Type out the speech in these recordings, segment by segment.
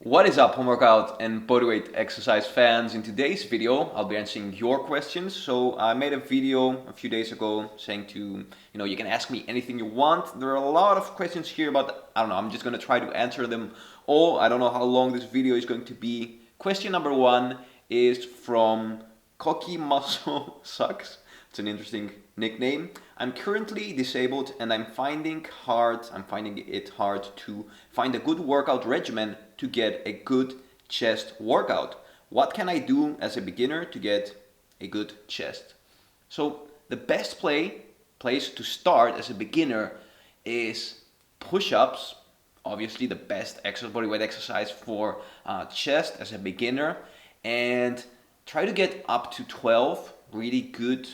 What is up, home workout and bodyweight exercise fans? In today's video, I'll be answering your questions. So I made a video a few days ago saying you can ask me anything you want. There are a lot of questions here, but I don't know, I'm just gonna try to answer them all. I don't know how long this video is going to be. Question number one is from Cocky Muscle Sucks. It's an interesting nickname. I'm currently disabled and I'm finding it hard to find a good workout regimen to get a good chest workout. What can I do as a beginner to get a good chest? So the best place to start as a beginner is push-ups. Obviously the best bodyweight exercise for chest as a beginner, and try to get up to 12 really good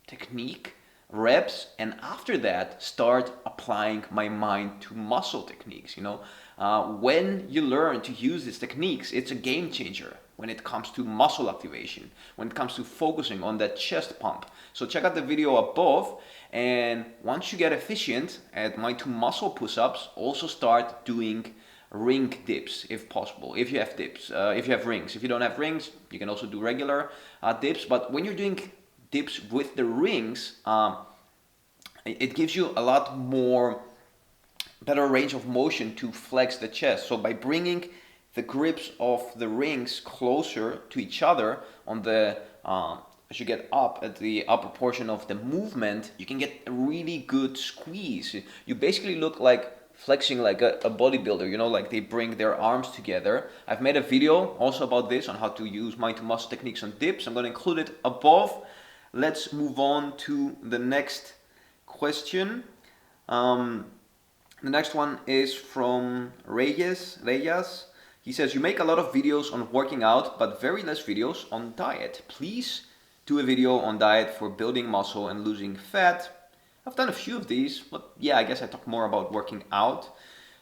technique reps, and after that start applying my mind to muscle techniques. When you learn to use these techniques, it's a game changer when it comes to muscle activation, when it comes to focusing on that chest pump. So check out the video above, and once you get efficient at mind to muscle push-ups, also start doing ring dips if possible, if you have dips, if you have rings. If you don't have rings, you can also do regular dips, but when you're doing dips with the rings, it gives you a lot more better range of motion to flex the chest. So by bringing the grips of the rings closer to each other on the as you get up at the upper portion of the movement, you can get a really good squeeze. You basically look like flexing like a bodybuilder, like they bring their arms together. I've made a video also about this, on how to use mind to muscle techniques on dips. I'm going to include it above. Let's move on to the next question. The next one is from Reyes. He says, you make a lot of videos on working out, but very less videos on diet. Please do a video on diet for building muscle and losing fat. I've done a few of these, but yeah, I guess I talk more about working out.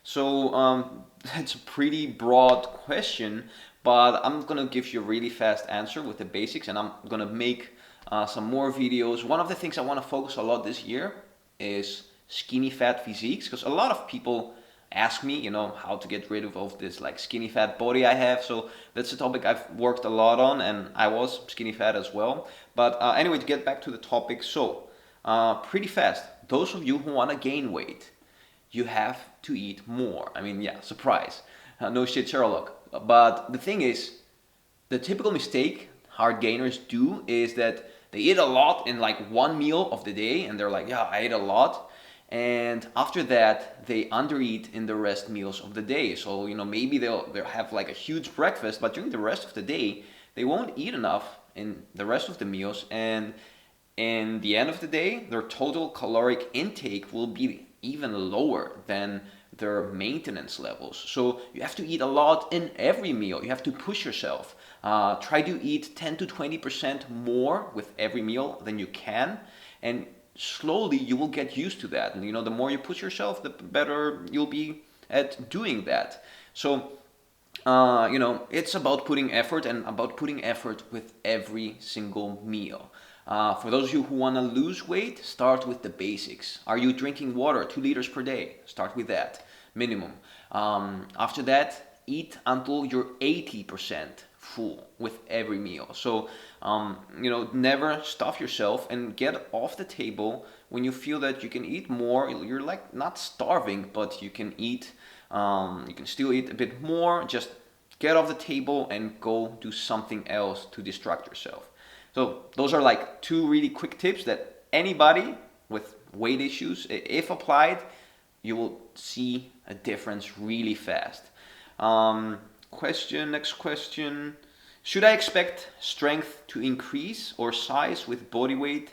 So that's a pretty broad question, but I'm gonna give you a really fast answer with the basics, and I'm gonna make some more videos. One of the things I want to focus a lot this year is skinny fat physiques, because a lot of people ask me, how to get rid of this like skinny fat body I have. So that's a topic I've worked a lot on, and I was skinny fat as well. But anyway, to get back to the topic, so pretty fast, those of you who want to gain weight, you have to eat more. I mean, yeah, surprise, no shit Sherlock. But the thing is, the typical mistake Hardgainers do is that they eat a lot in like one meal of the day, and they're like, yeah, I ate a lot. And after that, they undereat in the rest meals of the day. So, maybe they'll have like a huge breakfast, but during the rest of the day, they won't eat enough in the rest of the meals. And in the end of the day, their total caloric intake will be even lower than their maintenance levels. So you have to eat a lot in every meal. You have to push yourself. Try to eat 10 to 20% more with every meal than you can, and slowly you will get used to that. And the more you push yourself, the better you'll be at doing that. So it's about putting effort, and about putting effort with every single meal. For those of you who want to lose weight, start with the basics. Are you drinking water 2 liters per day? Start with that, minimum. After that, eat until you're 80% full with every meal. So, never stuff yourself, and get off the table when you feel that you can eat more. You're like not starving, but you can eat, you can still eat a bit more. Just get off the table and go do something else to distract yourself. So those are like 2 really quick tips that anybody with weight issues, if applied, you will see a difference really fast. Next question. Should I expect strength to increase or size with bodyweight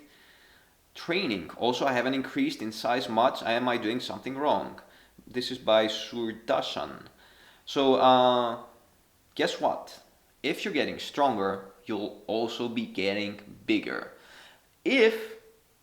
training? Also, I haven't increased in size much. Am I doing something wrong? This is by Surdashan. So guess what? If you're getting stronger, you'll also be getting bigger. If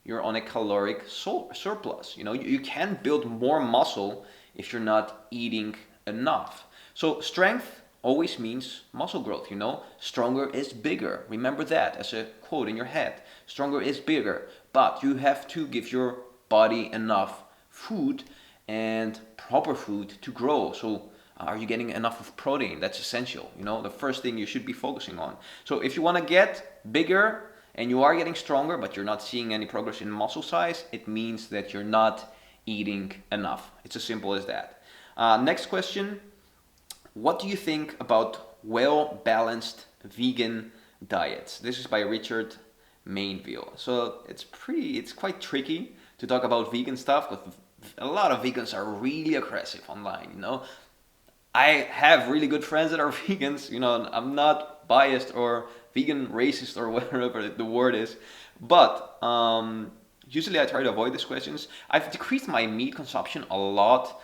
you're on a caloric surplus, you can build more muscle if you're not eating enough. So strength always means muscle growth, Stronger is bigger. Remember that as a quote in your head. Stronger is bigger, but you have to give your body enough food and proper food to grow. So Are you getting enough of protein? That's essential, the first thing you should be focusing on. So if you want to get bigger and you are getting stronger, but you're not seeing any progress in muscle size, it means that you're not eating enough. It's as simple as that. Next question. What do you think about well-balanced vegan diets? This is by Richard Mainville. So it's quite tricky to talk about vegan stuff because a lot of vegans are really aggressive online, I have really good friends that are vegans, I'm not biased or vegan racist or whatever the word is, but usually I try to avoid these questions. I've decreased my meat consumption a lot.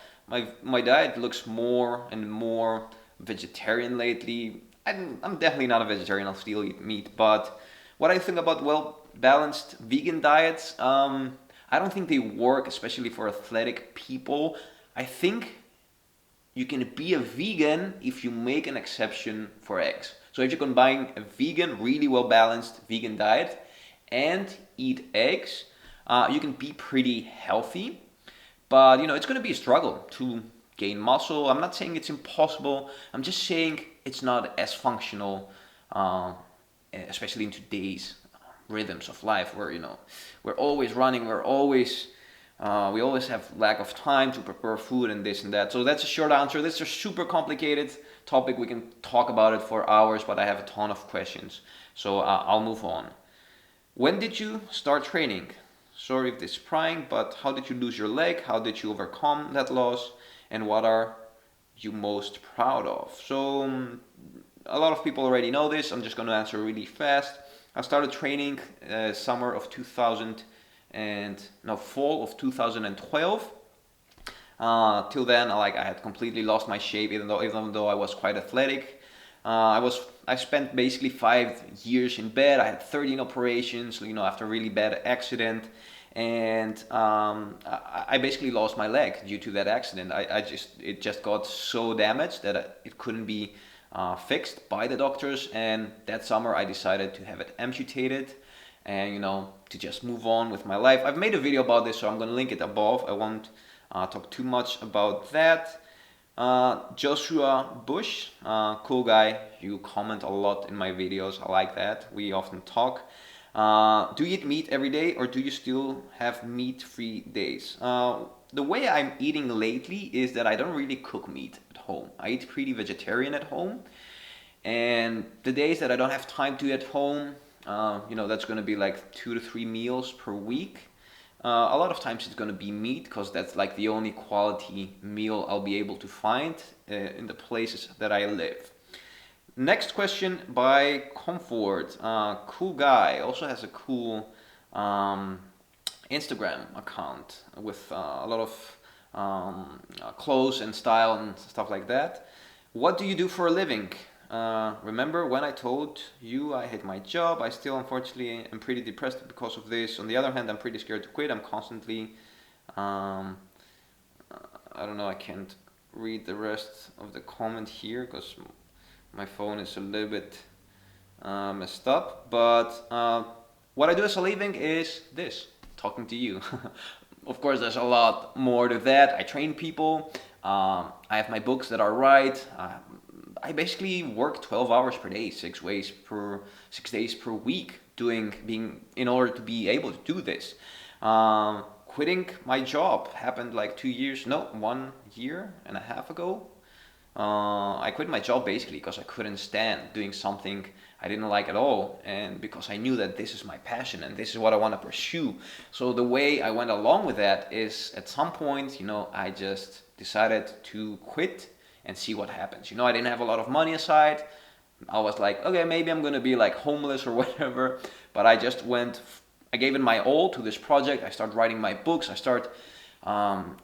My diet looks more and more vegetarian lately. I'm definitely not a vegetarian, I'll still eat meat, but what I think about well-balanced vegan diets, I don't think they work, especially for athletic people. I think you can be a vegan if you make an exception for eggs. So if you combine a vegan, really well-balanced vegan diet and eat eggs, you can be pretty healthy. But it's going to be a struggle to gain muscle. I'm not saying it's impossible. I'm just saying it's not as functional, especially in today's rhythms of life, where we're always running, we always have lack of time to prepare food and this and that. So that's a short answer. This is a super complicated topic. We can talk about it for hours, but I have a ton of questions. So I'll move on. When did you start training? Sorry if this is prying, but how did you lose your leg? How did you overcome that loss? And what are you most proud of? So a lot of people already know this. I'm just going to answer really fast. I started training summer of 2000 and no, fall of 2012. Till then, I had completely lost my shape, even though I was quite athletic. I spent basically 5 years in bed. I had 13 operations, after a really bad accident, and I basically lost my leg due to that accident. It just got so damaged that it couldn't be fixed by the doctors, and that summer I decided to have it amputated and to just move on with my life. I've made a video about this, so I'm going to link it above. I won't talk too much about that. Joshua Bush, cool guy. You comment a lot in my videos. I like that. We often talk. Do you eat meat every day, or do you still have meat-free days? The way I'm eating lately is that I don't really cook meat at home. I eat pretty vegetarian at home, and the days that I don't have time to eat at home, that's going to be like 2 to 3 meals per week. A lot of times it's going to be meat, because that's like the only quality meal I'll be able to find in the places that I live. Next question by Comfort. Cool guy. Also has a cool Instagram account with a lot of clothes and style and stuff like that. What do you do for a living? Remember when I told you I hate my job? I still unfortunately am pretty depressed because of this. On the other hand, I'm pretty scared to quit. I'm constantly, I don't know, I can't read the rest of the comment here because my phone is a little bit messed up. But what I do as a living is this, talking to you. Of course, there's a lot more to that. I train people. I have my books that I write. I basically work 12 hours per day, 6 days per week, in order to be able to do this. Quitting my job happened like 1 year and a half ago. I quit my job basically because I couldn't stand doing something I didn't like at all, and because I knew that this is my passion and this is what I want to pursue. So the way I went along with that is, at some point, I just decided to quit and see what happens. I didn't have a lot of money aside. I was like, okay, maybe I'm gonna be like homeless or whatever, but I gave it my all to this project. I started writing my books. I start trying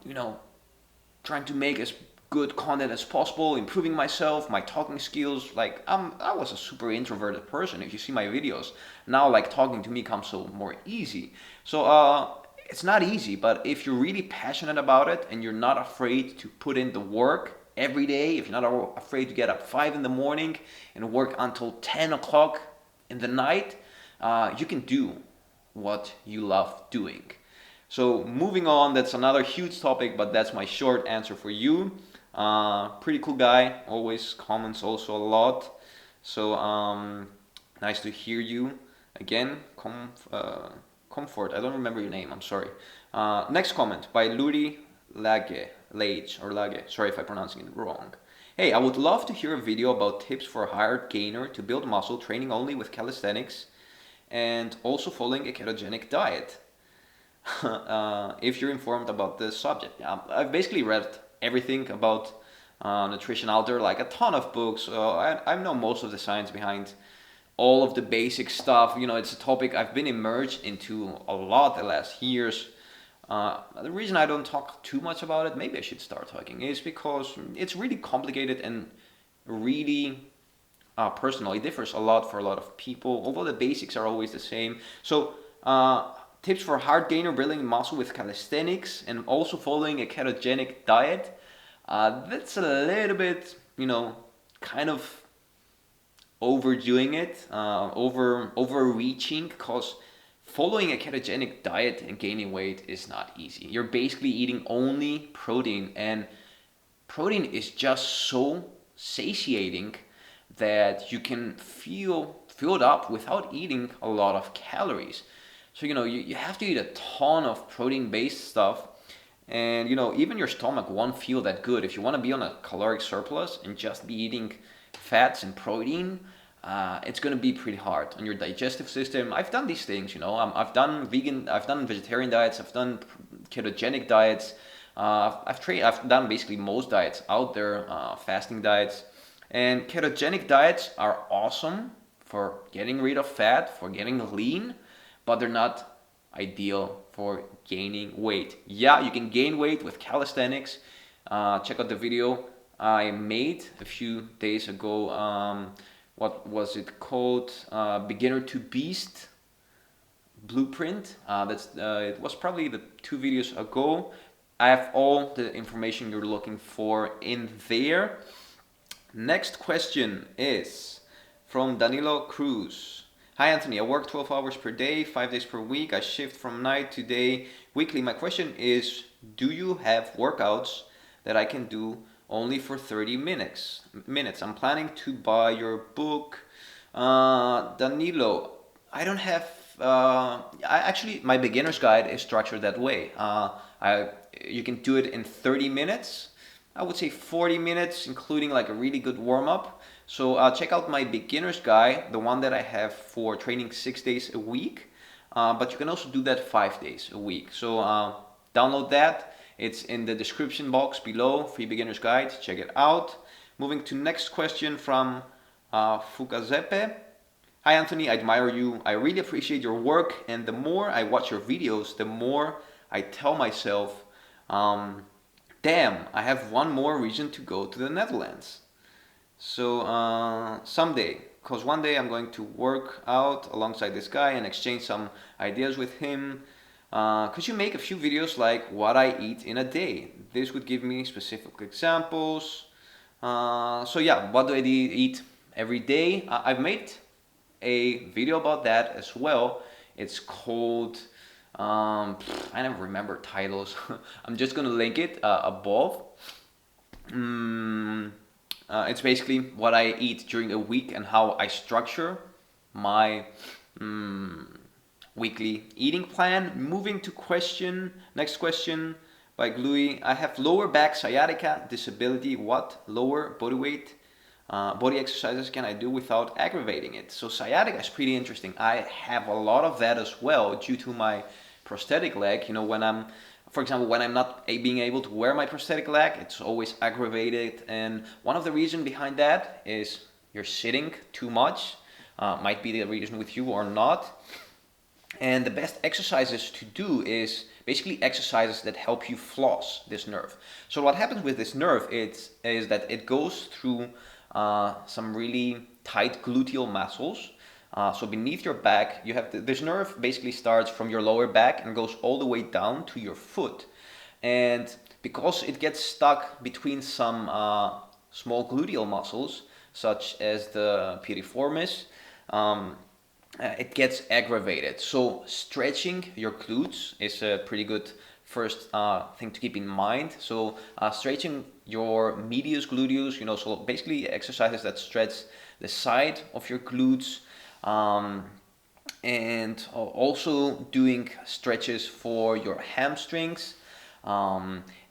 to make as good content as possible, improving myself, my talking skills. Like I was a super introverted person. If you see my videos now, like talking to me comes so more easy. So it's not easy, but if you're really passionate about it and you're not afraid to put in the work every day, if you're not afraid to get up 5 in the morning and work until 10 o'clock in the night, you can do what you love doing. So moving on, that's another huge topic, but that's my short answer for you. Pretty cool guy, always comments also a lot. So nice to hear you again. Comfort, I don't remember your name, I'm sorry. Next comment by Luri Lage, sorry if I'm pronouncing it wrong. Hey, I would love to hear a video about tips for a Hardgainer to build muscle training only with calisthenics and also following a ketogenic diet. If you're informed about this subject. I've basically read everything about nutrition out there, like a ton of books. I know most of the science behind all of the basic stuff. You know, it's a topic I've been immersed into a lot the last years. The reason I don't talk too much about it, maybe I should start talking, is because it's really complicated and really personal. It differs a lot for a lot of people, although the basics are always the same. So tips for Hardgainer building muscle with calisthenics and also following a ketogenic diet. That's a little bit, you know, kind of overdoing it, overreaching, because following a ketogenic diet and gaining weight is not easy. You're basically eating only protein, and protein is just so satiating that you can feel filled up without eating a lot of calories. So, you know, you have to eat a ton of protein-based stuff, and, you know, even your stomach won't feel that good. If you want to be on a caloric surplus and just be eating fats and protein, it's going to be pretty hard on your digestive system. I've done these things, you know. I've done vegetarian diets, I've done ketogenic diets. I've done basically most diets out there, fasting diets. And ketogenic diets are awesome for getting rid of fat, for getting lean, but they're not ideal for gaining weight. Yeah, you can gain weight with calisthenics. Check out the video I made a few days ago. What was it called? Beginner to Beast Blueprint. It was probably the 2 videos ago. I have all the information you're looking for in there. Next question is from Danilo Cruz. Hi Anthony, I work 12 hours per day, 5 days per week. I shift from night to day weekly. My question is, do you have workouts that I can do only for 30 minutes? I'm planning to buy your book. Danilo, I don't have, actually my beginner's guide is structured that way. You can do it in 30 minutes. I would say 40 minutes, including like a really good warm-up. So check out my beginner's guide, the one that I have for training 6 days a week. But you can also do that 5 days a week. So download that. It's in the description box below, free beginner's guide. Check it out. Moving to next question from Fukazepe. Hi Anthony, I admire you. I really appreciate your work, and the more I watch your videos, the more I tell myself, damn, I have one more reason to go to the Netherlands. So someday, because one day I'm going to work out alongside this guy and exchange some ideas with him. Could you make a few videos like what I eat in a day? This would give me specific examples. So yeah, what do I eat every day? I've made a video about that as well. It's called, I never remember titles. I'm just gonna link it above. It's basically what I eat during a week and how I structure my weekly eating plan. Moving to next question by Glui. I have lower back sciatica disability. What lower body weight body exercises can I do without aggravating it? So sciatica is pretty interesting. I have a lot of that as well due to my prosthetic leg. You know, for example, when I'm not being able to wear my prosthetic leg, it's always aggravated. And one of the reasons behind that is you're sitting too much. Might be the reason with you or not. And the best exercises to do is basically exercises that help you floss this nerve. So what happens with this nerve is that it goes through some really tight gluteal muscles. So beneath your back, you have this nerve basically starts from your lower back and goes all the way down to your foot. And because it gets stuck between some small gluteal muscles, such as the piriformis, it gets aggravated. So stretching your glutes is a pretty good first thing to keep in mind. So stretching your medius gluteus, so basically exercises that stretch the side of your glutes, and also doing stretches for your hamstrings,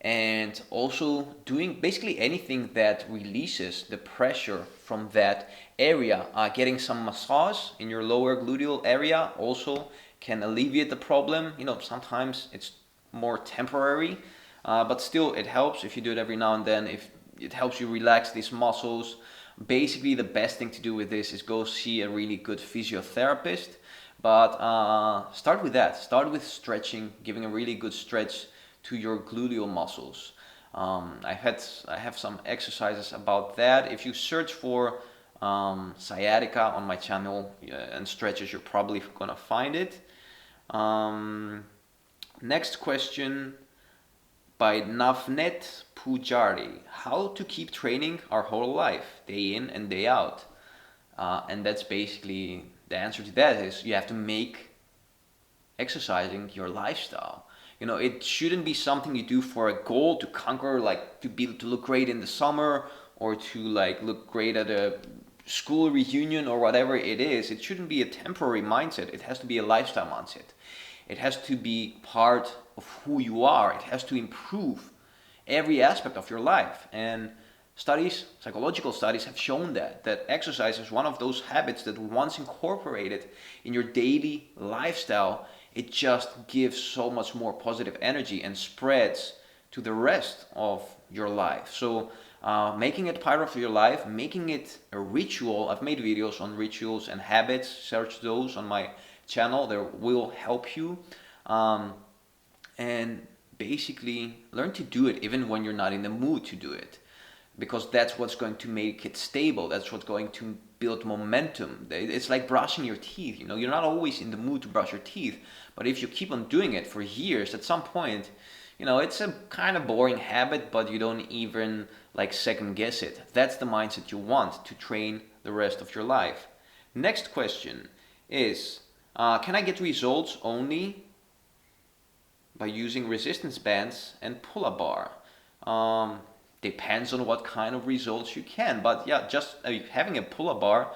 and also doing basically anything that releases the pressure from that area. Getting some massage in your lower gluteal area also can alleviate the problem. Sometimes it's more temporary, but still it helps if you do it every now and then. If it helps you relax these muscles, basically the best thing to do with this is go see a really good physiotherapist. But start with that. Start with stretching, giving a really good stretch to your gluteal muscles. I have some exercises about that. If you search for sciatica on my channel and stretches, you're probably gonna find it. Next question by Navnet Pujari. How to keep training our whole life, day in and day out? And that's basically the answer to that is you have to make exercising your lifestyle. It shouldn't be something you do for a goal to conquer, like to look great in the summer or to like look great at a school reunion or whatever it is. It shouldn't be a temporary mindset. It has to be a lifestyle mindset. It has to be part of who you are. It has to improve every aspect of your life. And psychological studies have shown that exercise is one of those habits that once incorporated in your daily lifestyle, it just gives so much more positive energy and spreads to the rest of your life. So making it part of your life, making it a ritual. I've made videos on rituals and habits. Search those on my channel. They will help you. And basically learn to do it even when you're not in the mood to do it. Because that's what's going to make it stable. That's what's going to build momentum. It's like brushing your teeth. You're not always in the mood to brush your teeth, but if you keep on doing it for years, at some point, it's a kind of boring habit, but you don't even like second guess it. That's the mindset you want to train the rest of your life. Next question is, can I get results only by using resistance bands and pull-up bar? Depends on what kind of results you can, but yeah, just having a pull-up bar,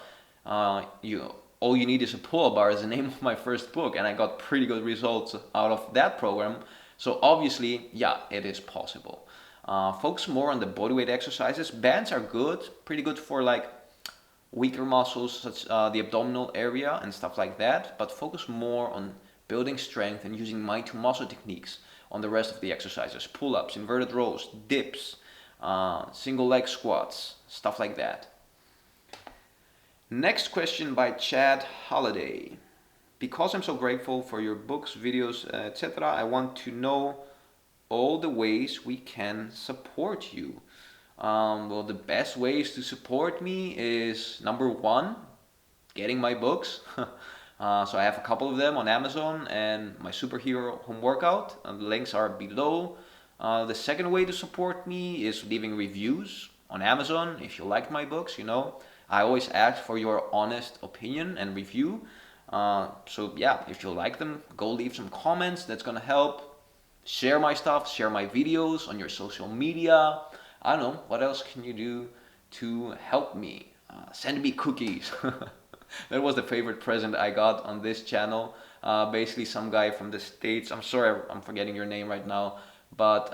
all you need is a pull-up bar is the name of my first book, and I got pretty good results out of that program. So obviously, yeah, it is possible. Focus more on the bodyweight exercises. Bands are good, pretty good for like weaker muscles, such the abdominal area and stuff like that, but focus more on building strength and using mind to muscle techniques on the rest of the exercises. Pull-ups, inverted rows, dips, single leg squats, stuff like that. Next question by Chad Holiday. Because I'm so grateful for your books, videos, etc., I want to know all the ways we can support you. Well, the best ways to support me is number one, getting my books. So I have a couple of them on Amazon and my superhero home workout. The links are below. The second way to support me is leaving reviews on Amazon if you liked my books. I always ask for your honest opinion and review. So yeah, if you like them, go leave some comments. That's gonna help. Share my stuff, share my videos on your social media. I don't know, what else can you do to help me? Send me cookies. That was the favorite present I got on this channel. Basically some guy from the States, I'm sorry I'm forgetting your name right now, but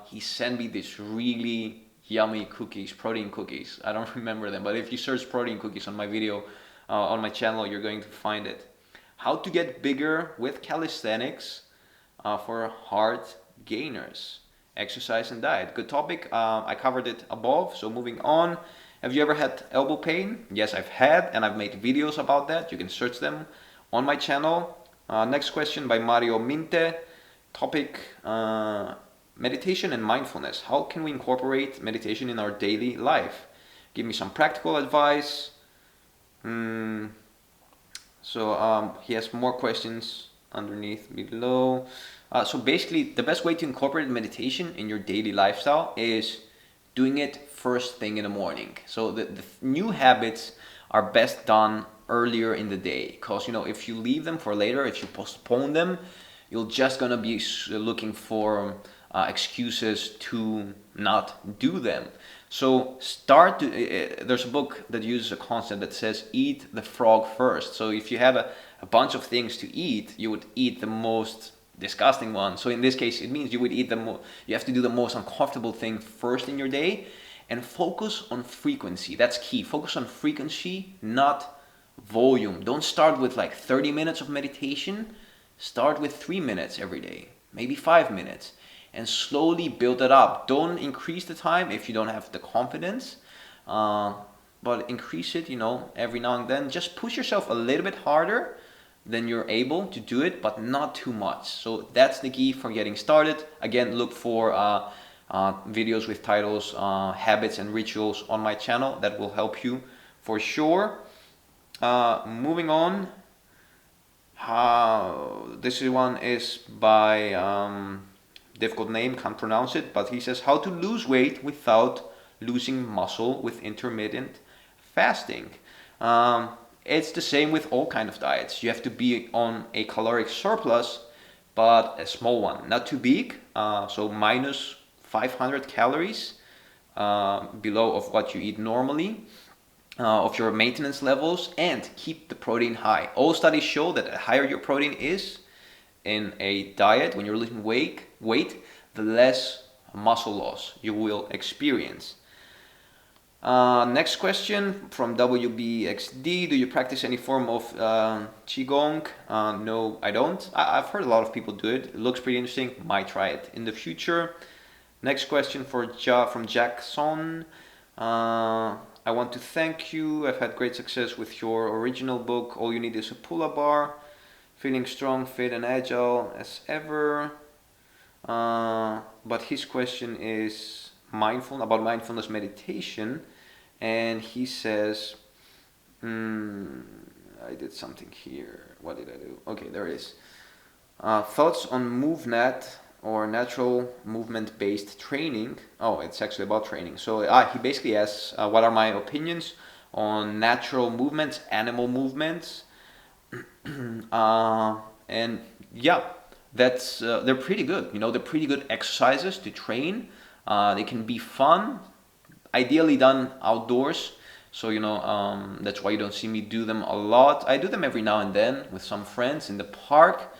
he sent me this really yummy cookies, protein cookies. I don't remember them, but if you search protein cookies on my video, on my channel, you're going to find it. How to get bigger with calisthenics for Hardgainers. Exercise and diet. Good topic. I covered it above, so moving on. Have you ever had elbow pain? Yes, I've had, and I've made videos about that. You can search them on my channel. Next question by Mario Minte. Topic, meditation and mindfulness. How can we incorporate meditation in our daily life? Give me some practical advice. So he has more questions underneath below. So basically, the best way to incorporate meditation in your daily lifestyle is doing it first thing in the morning. So the new habits are best done earlier in the day, because if you leave them for later, if you postpone them, you're just gonna be looking for excuses to not do them. So there's a book that uses a concept that says eat the frog first. So if you have a bunch of things to eat, you would eat the most disgusting one. So in this case, it means you would eat you have to do the most uncomfortable thing first in your day, and focus on frequency. That's key. Focus on frequency, not volume. Don't start with like 30 minutes of meditation. Start with 3 minutes every day, maybe 5 minutes, and slowly build it up. Don't increase the time if you don't have the confidence, but increase it, every now and then. Just push yourself a little bit harder than you're able to do it, but not too much. So that's the key for getting started. Again, look for videos with titles, habits and rituals on my channel. That will help you for sure. Moving on. This one is by difficult name, can't pronounce it, but he says how to lose weight without losing muscle with intermittent fasting. It's the same with all kind of diets. You have to be on a caloric surplus, but a small one, not too big. So minus 500 calories below of what you eat normally, of your maintenance levels, and keep the protein high. All studies show that the higher your protein is in a diet, when you're losing weight, the less muscle loss you will experience. Next question from WBXD. Do you practice any form of Qigong? No, I don't. I've heard a lot of people do it. It looks pretty interesting. Might try it in the future. Next question from Jackson. I want to thank you. I've had great success with your original book. All you need is a pull-up bar. Feeling strong, fit, and agile as ever. But his question is about mindfulness meditation, and he says, I did something here. What did I do? Okay, there it is. Thoughts on MoveNat or natural movement-based training. Oh, it's actually about training. So he basically asks, what are my opinions on natural movements, animal movements, and yeah, that's they're pretty good. They're pretty good exercises to train. They can be fun, ideally done outdoors. So that's why you don't see me do them a lot. I do them every now and then with some friends in the park.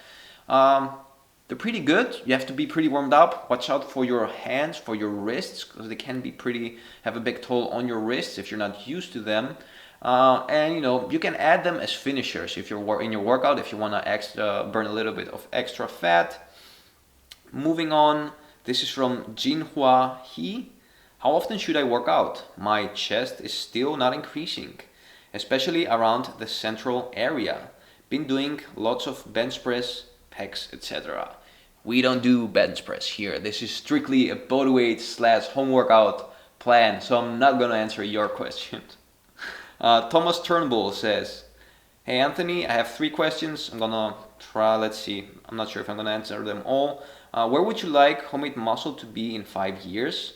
They're pretty good. You have to be pretty warmed up. Watch out for your hands, for your wrists, because they can have a big toll on your wrists if you're not used to them. And you can add them as finishers if you're in your workout, if you want to burn a little bit of extra fat. Moving on, this is from Jinhua He. How often should I work out? My chest is still not increasing, especially around the central area. Been doing lots of bench press, pecs, etc. We don't do bench press here. This is strictly a bodyweight / home workout plan, so I'm not gonna answer your question. Thomas Turnbull says, hey Anthony, I have 3 questions. I'm gonna try, let's see. I'm not sure if I'm gonna answer them all. Where would you like homemade muscle to be in 5 years?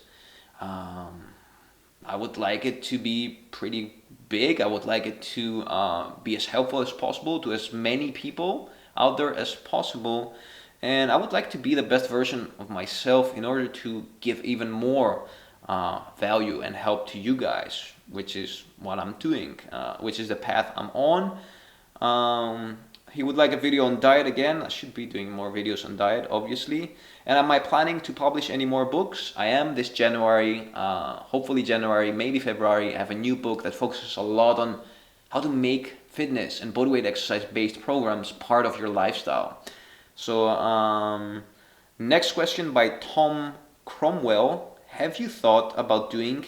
I would like it to be pretty big. I would like it to be as helpful as possible to as many people out there as possible. And I would like to be the best version of myself in order to give even more value and help to you guys, which is what I'm doing, which is the path I'm on. He would like a video on diet again. I should be doing more videos on diet, obviously. And am I planning to publish any more books? I am this January, hopefully January, maybe February. I have a new book that focuses a lot on how to make fitness and bodyweight exercise-based programs part of your lifestyle. So next question by Tom Cromwell. Have you thought about doing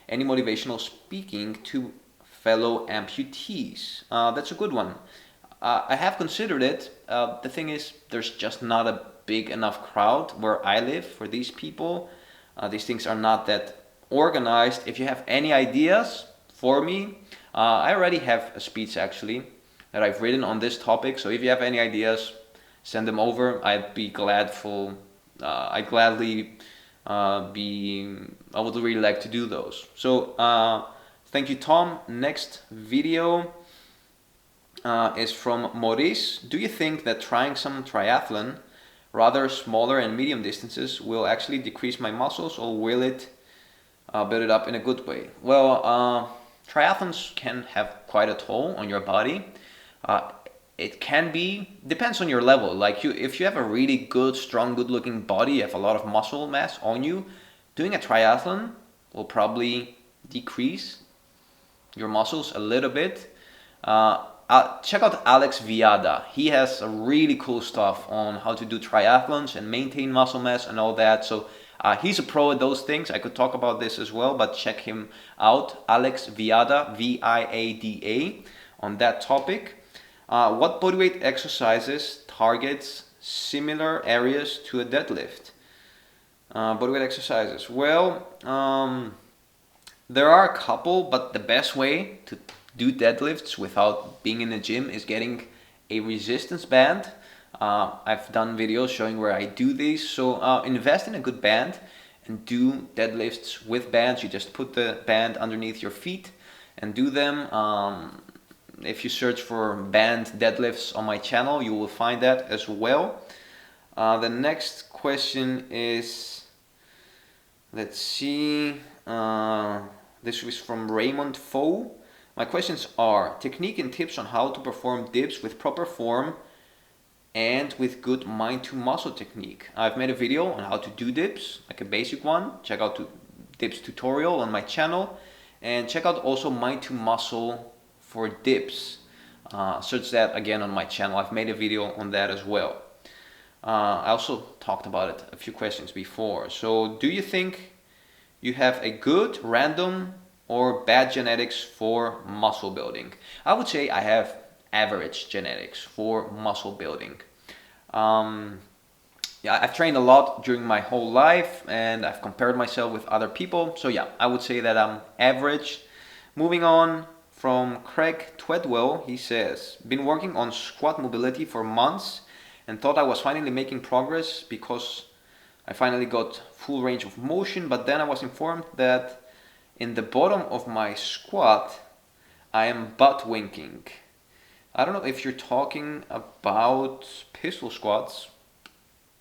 any motivational speaking to fellow amputees? That's a good one. I have considered it. The thing is, there's just not a big enough crowd where I live for these people. These things are not that organized. If you have any ideas for me, I already have a speech actually that I've written on this topic. So if you have any ideas, send them over. I would really like to do those. So thank you, Tom. Next video is from Maurice. Do you think that trying some triathlon rather smaller and medium distances will actually decrease my muscles, or will it build it up in a good way? Well, triathlons can have quite a toll on your body. It can be, depends on your level. Like if you have a really good, strong, good looking body, you have a lot of muscle mass on you, doing a triathlon will probably decrease your muscles a little bit. Check out Alex Viada. He has a really cool stuff on how to do triathlons and maintain muscle mass and all that. So he's a pro at those things. I could talk about this as well, but check him out. Alex Viada, Viada, on that topic. What bodyweight exercises targets similar areas to a deadlift? Bodyweight exercises. Well, there are a couple, but the best way to do deadlifts without being in the gym is getting a resistance band. I've done videos showing where I do these. So invest in a good band and do deadlifts with bands. You just put the band underneath your feet and do them. If you search for band deadlifts on my channel, you will find that as well. The next question is, let's see, this was from Raymond Foe. My questions are: technique and tips on how to perform dips with proper form and with good mind to muscle technique. I've made a video on how to do dips, like a basic one. Check out dips tutorial on my channel, and check out also mind to muscle for dips. Search that again on my channel. I've made a video on that as well. I also talked about it a few questions before. So do you think you have a good, random, or bad genetics for muscle building? I would say I have average genetics for muscle building. Yeah, I've trained a lot during my whole life and I've compared myself with other people. So yeah, I would say that I'm average. Moving on, from Craig Twedwell, he says, been working on squat mobility for months and thought I was finally making progress because I finally got full range of motion, but then I was informed that in the bottom of my squat, I am butt winking. I don't know if you're talking about pistol squats,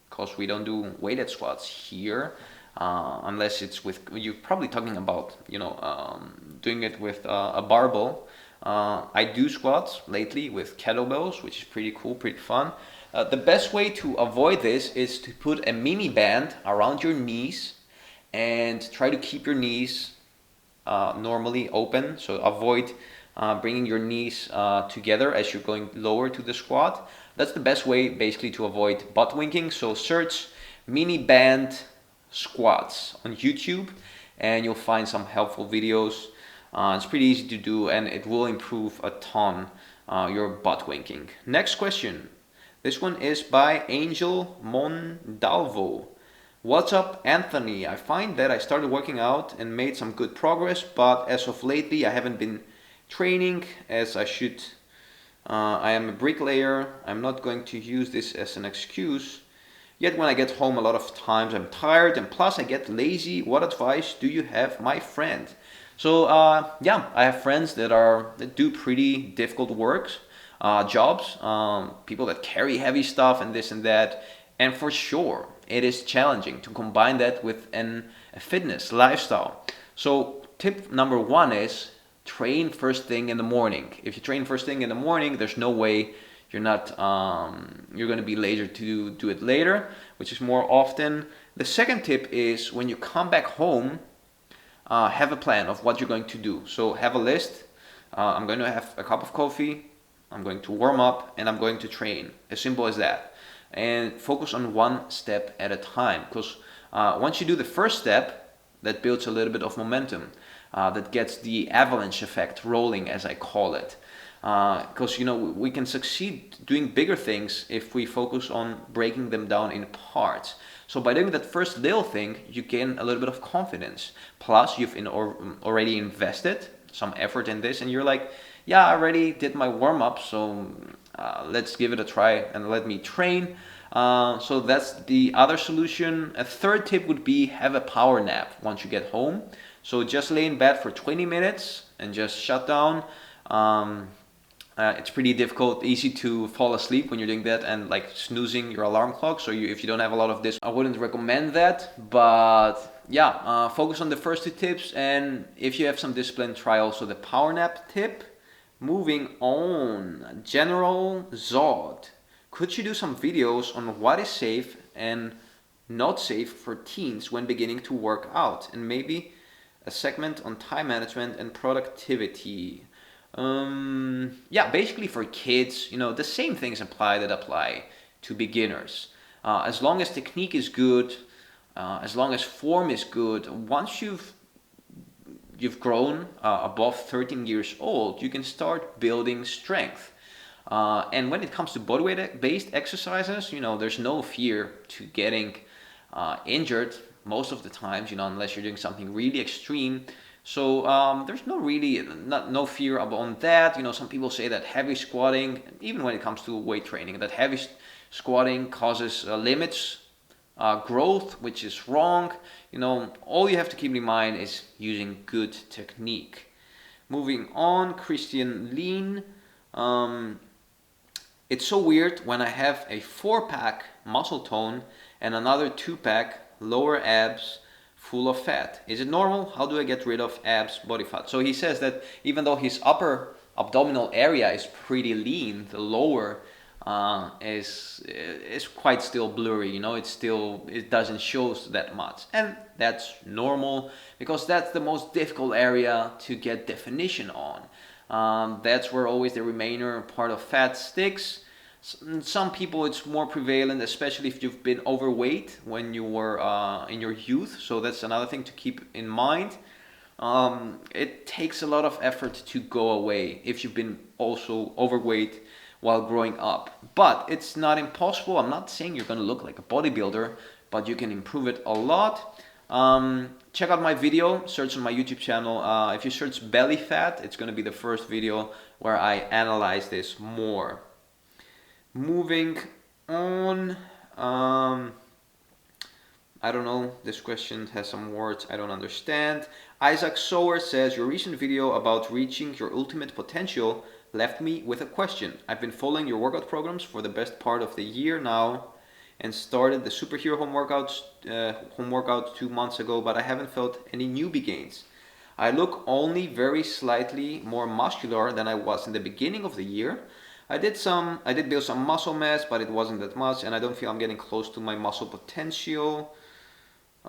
because we don't do weighted squats here, unless it's with, you're probably talking about, doing it with a barbell. I do squats lately with kettlebells, which is pretty cool, pretty fun. The best way to avoid this is to put a mini band around your knees and try to keep your knees normally open. So avoid bringing your knees together as you're going lower to the squat. That's the best way basically to avoid butt winking. So search mini band squats on YouTube and you'll find some helpful videos. It's pretty easy to do and it will improve a ton your butt winking. Next question. This one is by Angel Mondalvo. What's up, Anthony? I find that I started working out and made some good progress, but as of lately I haven't been training as I should. I am a bricklayer. I'm not going to use this as an excuse. Yet when I get home a lot of times I'm tired and plus I get lazy. What advice do you have, my friend? So yeah, I have friends that do pretty difficult works, jobs, people that carry heavy stuff and this and that. And for sure, it is challenging to combine that with a fitness lifestyle. So tip number one is train first thing in the morning. If you train first thing in the morning, there's no way you're going to be later to do it later, which is more often. The second tip is when you come back home, have a plan of what you're going to do. So have a list. I'm going to have a cup of coffee, I'm going to warm up, and I'm going to train. As simple as that. And focus on one step at a time, because once you do the first step, that builds a little bit of momentum. That gets the avalanche effect rolling, as I call it. Because we can succeed doing bigger things if we focus on breaking them down in parts. So by doing that first little thing, you gain a little bit of confidence. Plus, you've already invested some effort in this, and you're like, yeah, I already did my warm-up, so let's give it a try and let me train. So that's the other solution. A third tip would be have a power nap once you get home. So just lay in bed for 20 minutes and just shut down. It's pretty difficult, easy to fall asleep when you're doing that and like snoozing your alarm clock. So if you don't have a lot of this, I wouldn't recommend that. But yeah, focus on the first two tips. And if you have some discipline, try also the power nap tip. Moving on, General Zod. Could you do some videos on what is safe and not safe for teens when beginning to work out? And maybe a segment on time management and productivity. Yeah, basically for kids, the same things apply to beginners. As long as technique is good, as long as form is good, once you've grown above 13 years old, you can start building strength. And when it comes to bodyweight based exercises, there's no fear to getting injured most of the times, unless you're doing something really extreme. So there's no fear on that. Some people say that heavy squatting, even when it comes to weight training, that heavy squatting causes limits growth, which is wrong. All you have to keep in mind is using good technique. Moving on, Christian Lean. It's so weird when I have a 4-pack muscle tone and another 2-pack lower abs full of fat. Is it normal? How do I get rid of abs body fat? So he says that even though his upper abdominal area is pretty lean, the lower is quite still blurry. It doesn't show that much, and that's normal because that's the most difficult area to get definition on. That's where always the remainder part of fat sticks. Some people it's more prevalent, especially if you've been overweight when you were in your youth. So that's another thing to keep in mind. It takes a lot of effort to go away if you've been also overweight while growing up. But it's not impossible. I'm not saying you're going to look like a bodybuilder, but you can improve it a lot. Check out my video, search on my YouTube channel. If you search belly fat, it's going to be the first video where I analyze this more. Moving on, I don't know, this question has some words I don't understand. Isaac Sower says, your recent video about reaching your ultimate potential left me with a question. I've been following your workout programs for the best part of the year now and started the superhero home workout 2 months ago, but I haven't felt any newbie gains. I look only very slightly more muscular than I was in the beginning of the year. I did build some muscle mass, but it wasn't that much, and I don't feel I'm getting close to my muscle potential.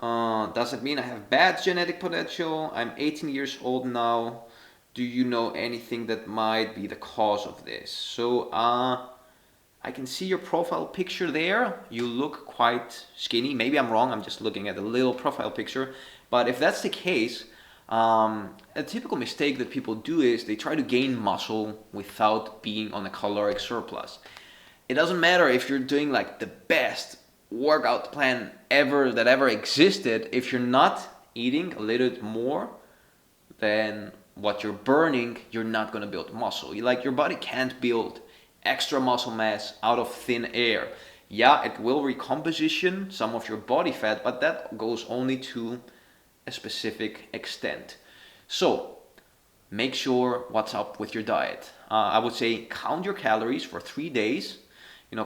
Does it mean I have bad genetic potential? I'm 18 years old now. Do you know anything that might be the cause of this? So I can see your profile picture there. You look quite skinny. Maybe I'm wrong. I'm just looking at a little profile picture. But if that's the case, a typical mistake that people do is they try to gain muscle without being on a caloric surplus. It doesn't matter if you're doing like the best workout plan that ever existed. If you're not eating a little bit more than what you're burning, you're not going to build muscle. Your body can't build extra muscle mass out of thin air. Yeah, it will recomposition some of your body fat, but that goes only to a specific extent. So make sure what's up with your diet. I would say count your calories for 3 days.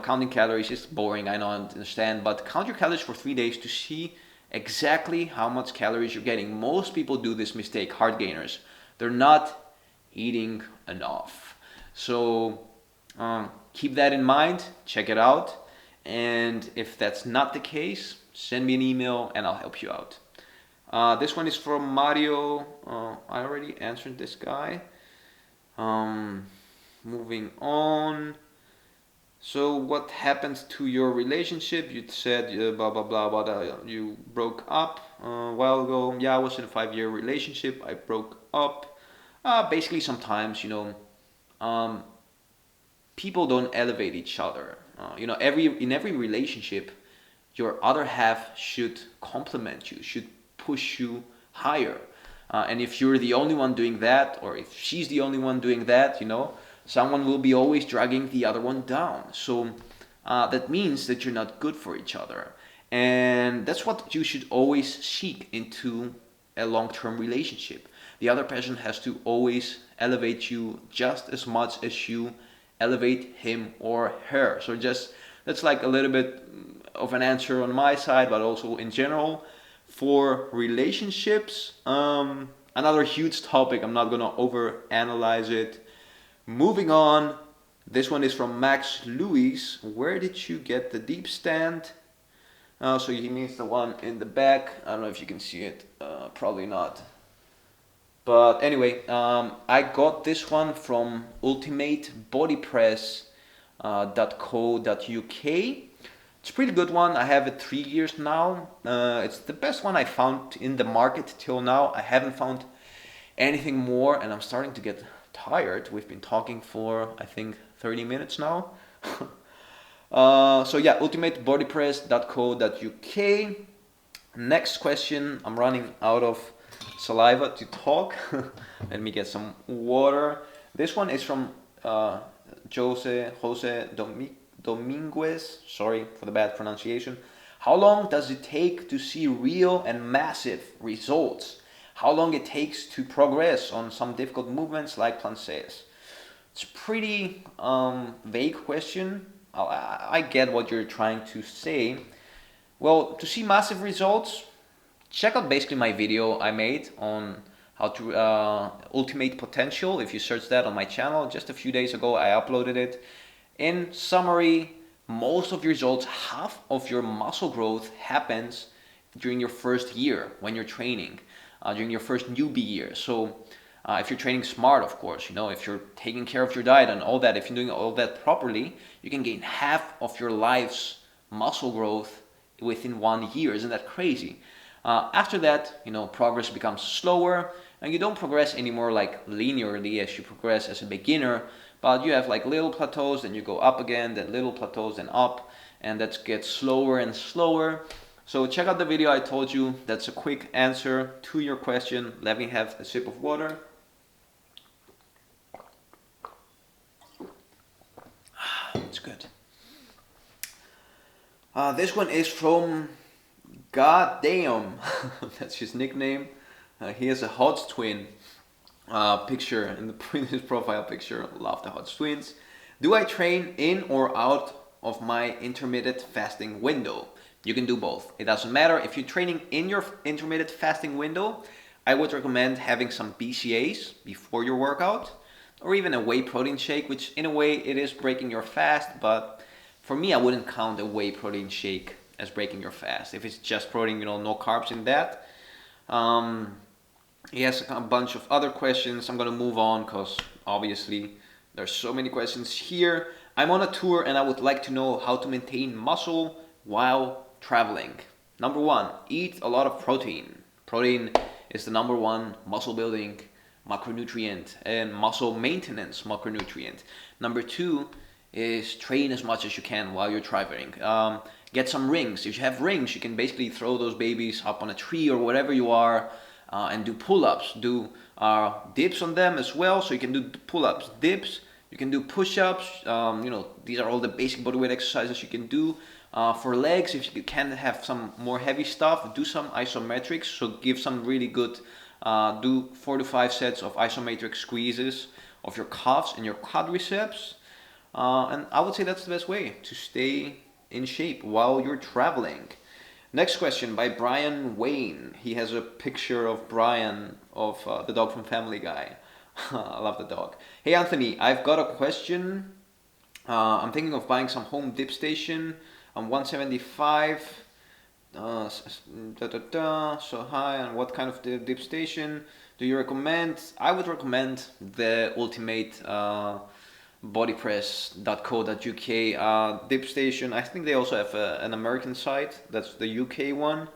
Counting calories is boring, I don't understand, but count your calories for 3 days to see exactly how much calories you're getting. Most people do this mistake, Hardgainers. They're not eating enough. So keep that in mind, check it out. And if that's not the case, send me an email and I'll help you out. This one is from Mario. I already answered this guy. Moving on. So what happened to your relationship? You said blah blah blah, but you broke up a while ago. Yeah, I was in a 5-year relationship. I broke up. Basically, sometimes people don't elevate each other. In every relationship, your other half should complement you, should push you higher. And if you're the only one doing that, or if she's the only one doing that, someone will be always dragging the other one down. So that means that you're not good for each other. And that's what you should always seek into a long-term relationship. The other person has to always elevate you just as much as you elevate him or her. So just that's like a little bit of an answer on my side, but also in general for relationships. Another huge topic. I'm not gonna over analyze it. Moving on. This one is from Max Louis. Where did you get the deep stand? So he means the one in the back. I don't know if you can see it. Probably not. But anyway, I got this one from ultimatebodypress.co.uk. It's a pretty good one. I have it 3 years now. It's the best one I found in the market till now. I haven't found anything more, and I'm starting to get tired. We've been talking for, I think, 30 minutes now. So yeah, ultimatebodypress.co.uk. Next question. I'm running out of saliva to talk. Let me get some water. This one is from Jose Dominguez. Sorry for the bad pronunciation. How long does it take to see real and massive results? How long it takes to progress on some difficult movements like planches? It's a pretty vague question. I get what you're trying to say. Well, to see massive results, check out basically my video I made on how to ultimate potential. If you search that on my channel, just a few days ago I uploaded it. In summary, most of your results, half of your muscle growth happens during your first year when you're training, during your first newbie year. So if you're training smart, of course, if you're taking care of your diet and all that, if you're doing all that properly, you can gain half of your life's muscle growth within 1 year. Isn't that crazy? After that, progress becomes slower, and you don't progress anymore like linearly as you progress as a beginner, but you have like little plateaus, then you go up again, then little plateaus, then up, and that gets slower and slower. So check out the video I told you. That's a quick answer to your question. Let me have a sip of water. It's good. This one is from Goddamn. That's his nickname. He has a Hodge twin picture in his profile picture. Love the Hodge twins. Do I train in or out of my intermittent fasting window? You can do both. It doesn't matter. If you're training in your intermittent fasting window, I would recommend having some BCAAs before your workout, or even a whey protein shake, which in a way it is breaking your fast, but for me I wouldn't count a whey protein shake as breaking your fast. If it's just protein, no carbs in that. He has a bunch of other questions. I'm gonna move on because obviously there's so many questions here. I'm on a tour and I would like to know how to maintain muscle while traveling. Number one, eat a lot of protein. Protein is the number one muscle building macronutrient and muscle maintenance macronutrient. Number two is train as much as you can while you're traveling. Get some rings. If you have rings, you can basically throw those babies up on a tree or wherever you are and do pull-ups. Do dips on them as well. So you can do pull-ups, dips. You can do push-ups. These are all the basic bodyweight exercises you can do. For legs, if you can have some more heavy stuff, do some isometrics. So give some really good, do 4 to 5 sets of isometric squeezes of your calves and your quadriceps. And I would say that's the best way to stay in shape while you're traveling. Next question by Brian Wayne. He has a picture of Brian, of the dog from Family Guy. I love the dog. Hey Anthony, I've got a question. I'm thinking of buying some home dip station. I'm 175. So high. And what kind of dip station do you recommend? I would recommend the Ultimate bodypress.co.uk dip station. I think they also have an American site. That's the UK one.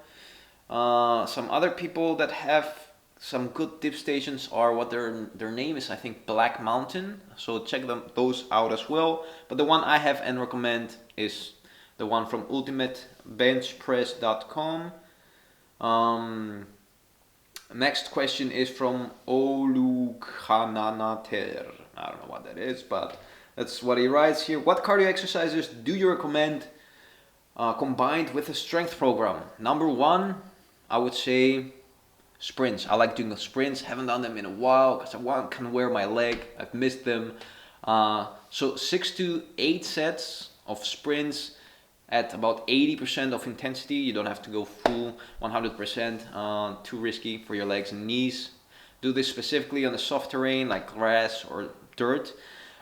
Some other people that have some good dip stations are what their name is, I think Black Mountain. So check those out as well. But the one I have and recommend is the one from ultimatebenchpress.com. Next question is from Olukhananater. I don't know what that is, but that's what he writes here. What cardio exercises do you recommend combined with a strength program? Number one, I would say sprints. I like doing the sprints. Haven't done them in a while because can wear my leg. I've missed them. So 6 to 8 sets of sprints at about 80% of intensity. You don't have to go full 100%, too risky for your legs and knees. Do this specifically on the soft terrain like grass or dirt.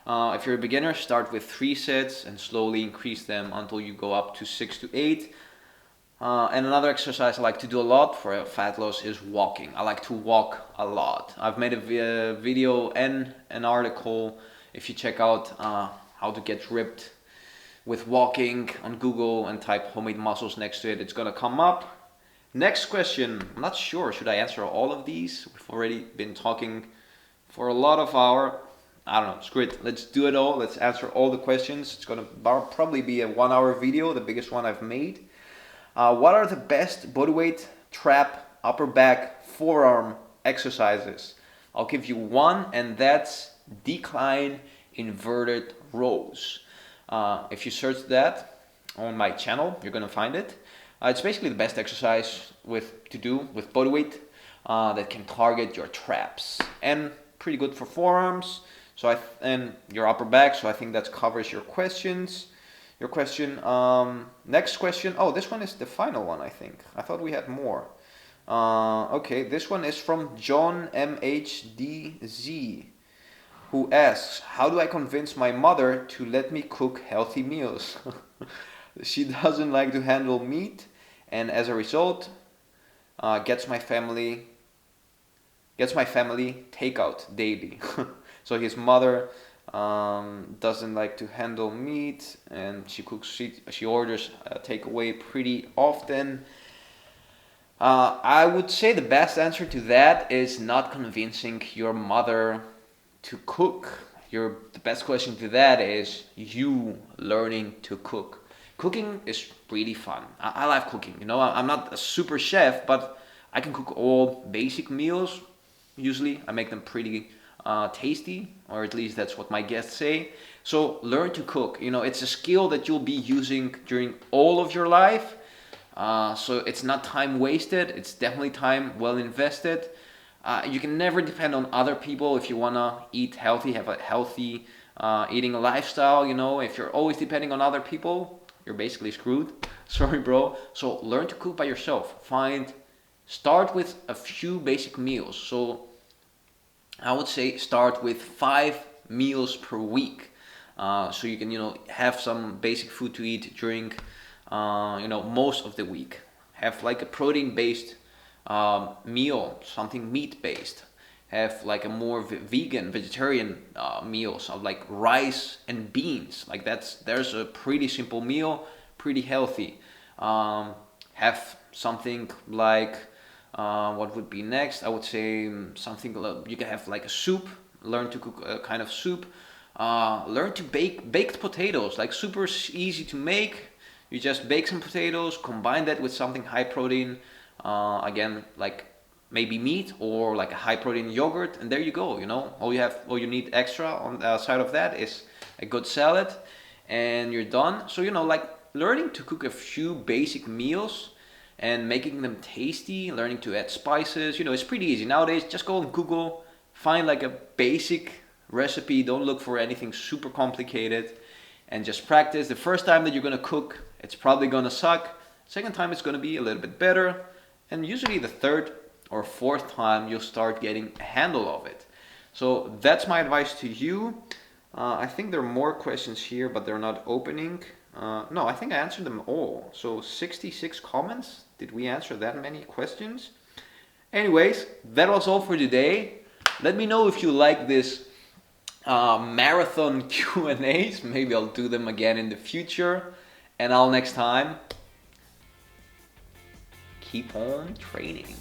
If you're a beginner, start with 3 sets and slowly increase them until you go up to 6 to 8. And another exercise I like to do a lot for fat loss is walking. I like to walk a lot. I've made a video and an article. If you check out how to get ripped with walking on Google and type homemade muscles next to it, it's gonna come up. Next question. I'm not sure, should I answer all of these? We've already been talking for a lot of hours. I don't know, screw it. Let's do it all. Let's answer all the questions. It's gonna probably be a 1-hour video, the biggest one I've made. What are the best bodyweight, trap, upper back, forearm exercises? I'll give you one, and that's decline inverted rows. If you search that on my channel, you're gonna find it. It's basically the best exercise to do with bodyweight that can target your traps, and pretty good for forearms. And your upper back. So I think that covers your questions. Your question. Next question. Oh, this one is the final one, I think. I thought we had more. Okay, this one is from John MHDZ, who asks, how do I convince my mother to let me cook healthy meals? She doesn't like to handle meat, and as a result, gets my family takeout daily. So his mother doesn't like to handle meat, and she orders takeaway pretty often. I would say the best answer to that is not convincing your mother to cook. The best question to that is you learning to cook. Cooking is pretty fun. I love cooking. You know, I'm not a super chef, but I can cook all basic meals. Usually, I make them pretty tasty, or at least that's what my guests say. So learn to cook. You know, it's a skill that you'll be using during all of your life. So it's not time wasted. It's definitely time well invested. You can never depend on other people if you wanna eat healthy, have a healthy eating lifestyle. You know, if you're always depending on other people, you're basically screwed. Sorry, bro. So learn to cook by yourself. Start with a few basic meals. So I would say start with 5 meals per week. So you can, have some basic food to eat during, most of the week. Have like a protein-based meal, something meat-based. Have like a more vegetarian meal, so like rice and beans. Like there's a pretty simple meal, pretty healthy. Have something like what would be next? I would say something you can have like a soup. Learn to cook a kind of soup. Learn to bake baked potatoes, like super easy to make. You just bake some potatoes, combine that with something high protein. Again, like maybe meat or like a high protein yogurt, and there you go. All you need extra on the side of that is a good salad, and you're done. So like learning to cook a few basic meals and making them tasty, learning to add spices, it's pretty easy nowadays. Just go on Google, find like a basic recipe. Don't look for anything super complicated, and just practice. The first time that you're gonna cook, it's probably gonna suck. Second time it's gonna be a little bit better, and usually the third or fourth time you'll start getting a handle of it. So that's my advice to you. I think there are more questions here, but they're not opening. No, I think I answered them all. So 66 comments. Did we answer that many questions? Anyways, that was all for today. Let me know if you like this marathon Q&As. Maybe I'll do them again in the future. And next time, keep on training.